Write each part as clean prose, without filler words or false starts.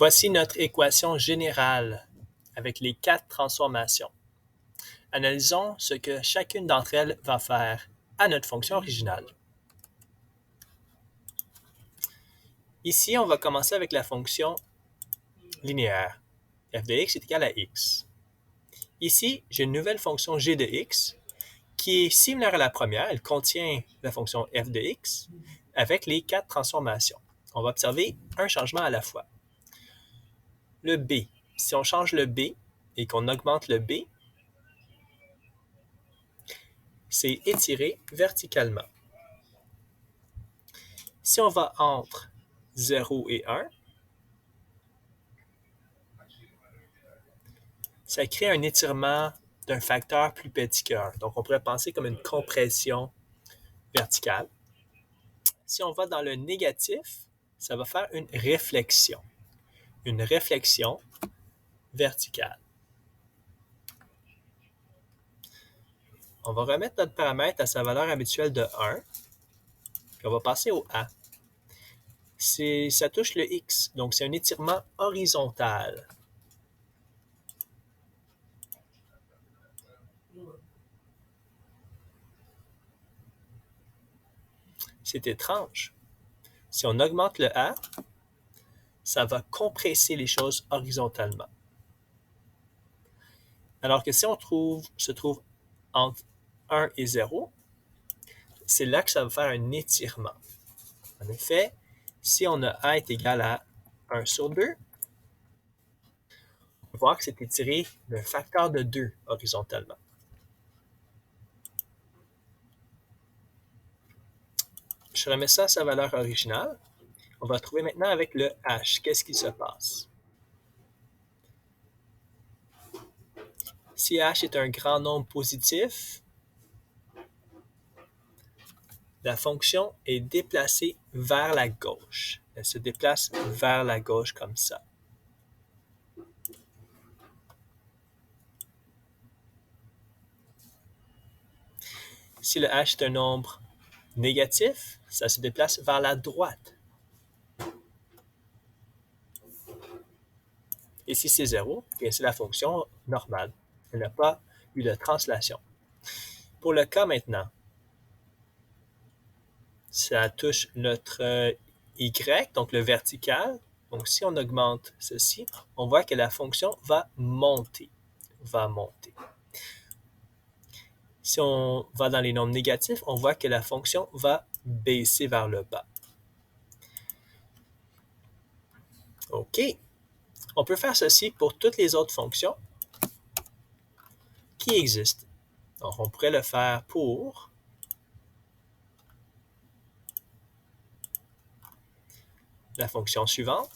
Voici notre équation générale avec les 4 transformations. Analysons ce que chacune d'entre elles va faire à notre fonction originale. Ici, on va commencer avec la fonction linéaire. f de x est égal à x. Ici, j'ai une nouvelle fonction g de x qui est similaire à la première. Elle contient la fonction f de x avec les 4 transformations. On va observer un changement à la fois. Le b. Si on change le b et qu'on augmente le b, c'est étiré verticalement. Si on va entre 0 et 1, ça crée un étirement d'un facteur plus petit que 1. Donc, on pourrait penser comme une compression verticale. Si on va dans le négatif, ça va faire une réflexion. Une réflexion verticale. On va remettre notre paramètre à sa valeur habituelle de 1. Puis on va passer au A. Ça touche le X, donc c'est un étirement horizontal. C'est étrange. Si on augmente le A, ça va compresser les choses horizontalement. Alors que si on se trouve entre 1 et 0, c'est là que ça va faire un étirement. En effet, si on a A est égal à 1 sur 2, on va voir que c'est étiré d'un facteur de 2 horizontalement. Je remets ça à sa valeur originale. On va trouver maintenant avec le H. Qu'est-ce qui se passe? Si H est un grand nombre positif, la fonction est déplacée vers la gauche. Elle se déplace vers la gauche comme ça. Si le H est un nombre négatif, ça se déplace vers la droite. Et si c'est 0, bien c'est la fonction normale. Elle n'a pas eu de translation. Pour le cas maintenant, ça touche notre Y, donc le vertical. Donc si on augmente ceci, on voit que la fonction va monter. Si on va dans les nombres négatifs, on voit que la fonction va baisser vers le bas. OK. On peut faire ceci pour toutes les autres fonctions qui existent. Donc, on pourrait le faire pour la fonction suivante.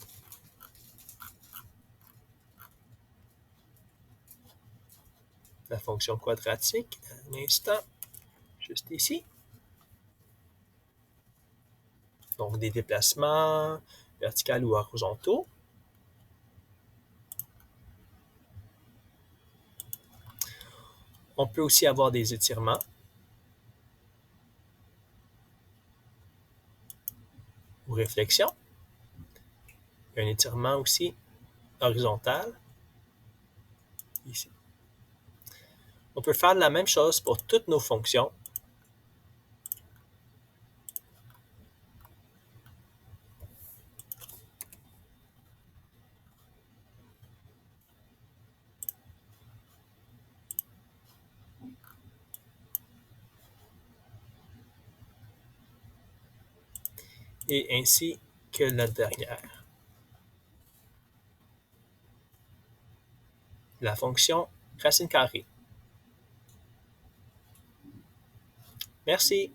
La fonction quadratique, un instant, juste ici. Donc, des déplacements verticaux ou horizontaux. On peut aussi avoir des étirements. Ou réflexion. Il y a un étirement aussi horizontal. Ici. On peut faire la même chose pour toutes nos fonctions. Et ainsi que la dernière. La fonction racine carrée. Merci.